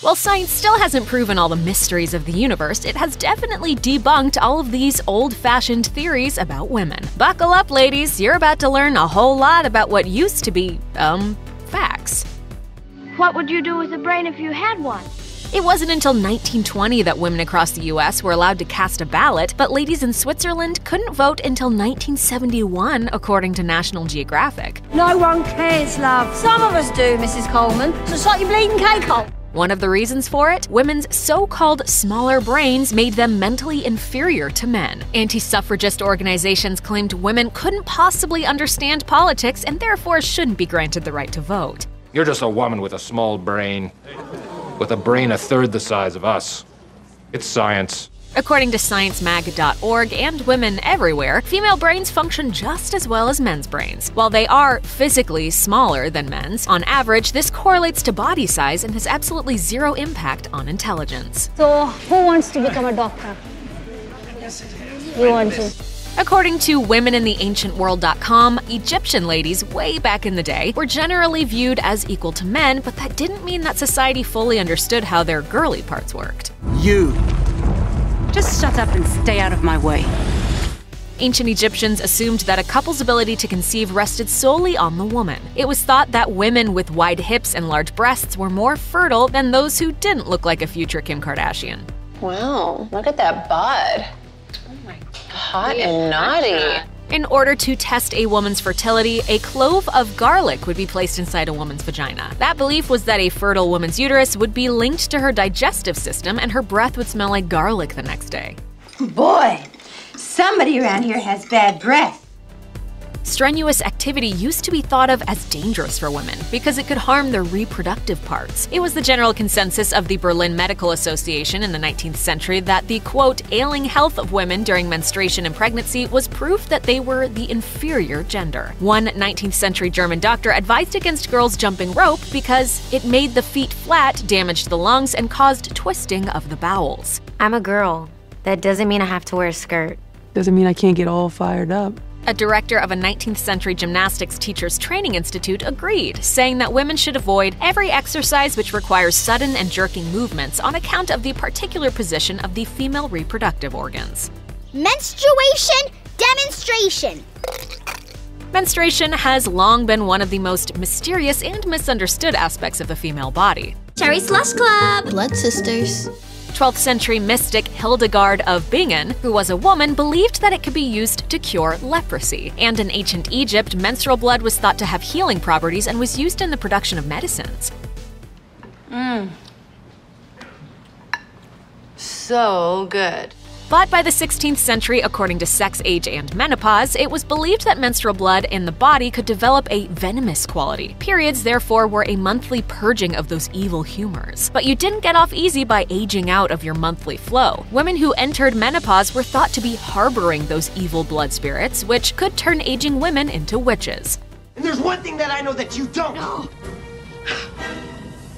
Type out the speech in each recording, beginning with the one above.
While science still hasn't proven all the mysteries of the universe, it has definitely debunked all of these old-fashioned theories about women. Buckle up, ladies, you're about to learn a whole lot about what used to be, facts. What would you do with a brain if you had one? It wasn't until 1920 that women across the US were allowed to cast a ballot, but ladies in Switzerland couldn't vote until 1971, according to National Geographic. No one cares, love. Some of us do, Mrs. Coleman. So sort your bleeding cake hole. One of the reasons for it? Women's so-called smaller brains made them mentally inferior to men. Anti-suffragist organizations claimed women couldn't possibly understand politics and therefore shouldn't be granted the right to vote. You're just a woman with a small brain. With a brain a third the size of us. It's science. According to sciencemag.org and Women Everywhere, female brains function just as well as men's brains. While they are physically smaller than men's, on average, this correlates to body size and has absolutely zero impact on intelligence. So, who wants to become a doctor? You want to? According to womenintheancientworld.com, Egyptian ladies way back in the day were generally viewed as equal to men, but that didn't mean that society fully understood how their girly parts worked. You! Just shut up and stay out of my way. Ancient Egyptians assumed that a couple's ability to conceive rested solely on the woman. It was thought that women with wide hips and large breasts were more fertile than those who didn't look like a future Kim Kardashian. Wow, look at that bud. Oh my God. Hot and naughty. In order to test a woman's fertility, a clove of garlic would be placed inside a woman's vagina. That belief was that a fertile woman's uterus would be linked to her digestive system and her breath would smell like garlic the next day. Boy, somebody around here has bad breath. Strenuous activity used to be thought of as dangerous for women because it could harm their reproductive parts. It was the general consensus of the Berlin Medical Association in the 19th century that the, quote, ailing health of women during menstruation and pregnancy was proof that they were the inferior gender. One 19th century German doctor advised against girls jumping rope because it made the feet flat, damaged the lungs, and caused twisting of the bowels. I'm a girl. That doesn't mean I have to wear a skirt. Doesn't mean I can't get all fired up. A director of a 19th century gymnastics teachers training institute agreed, saying that women should avoid every exercise which requires sudden and jerking movements on account of the particular position of the female reproductive organs. Menstruation demonstration. Menstruation has long been one of the most mysterious and misunderstood aspects of the female body. Cherry Slush Club. Blood sisters. 12th century mystic Hildegard of Bingen, who was a woman, believed that it could be used to cure leprosy. And in ancient Egypt, menstrual blood was thought to have healing properties and was used in the production of medicines. So good. But by the 16th century, according to Sex, Age, and Menopause, it was believed that menstrual blood in the body could develop a venomous quality. Periods, therefore, were a monthly purging of those evil humors. But you didn't get off easy by aging out of your monthly flow. Women who entered menopause were thought to be harboring those evil blood spirits, which could turn aging women into witches. And there's one thing that I know that you don't know.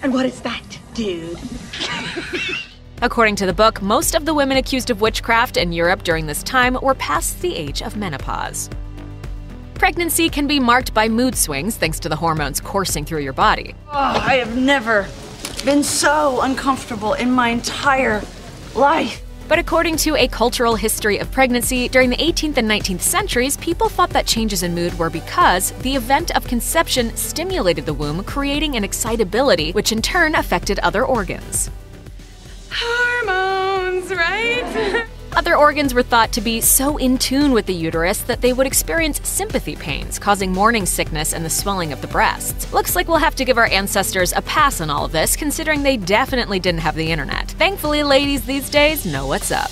And what is that, dude? According to the book, most of the women accused of witchcraft in Europe during this time were past the age of menopause. Pregnancy can be marked by mood swings thanks to the hormones coursing through your body. Oh, I have never been so uncomfortable in my entire life. But according to A Cultural History of Pregnancy, during the 18th and 19th centuries, people thought that changes in mood were because the event of conception stimulated the womb, creating an excitability, which in turn affected other organs. Hormones, right? Other organs were thought to be so in tune with the uterus that they would experience sympathy pains, causing morning sickness and the swelling of the breasts. Looks like we'll have to give our ancestors a pass on all of this, considering they definitely didn't have the internet. Thankfully, ladies these days know what's up.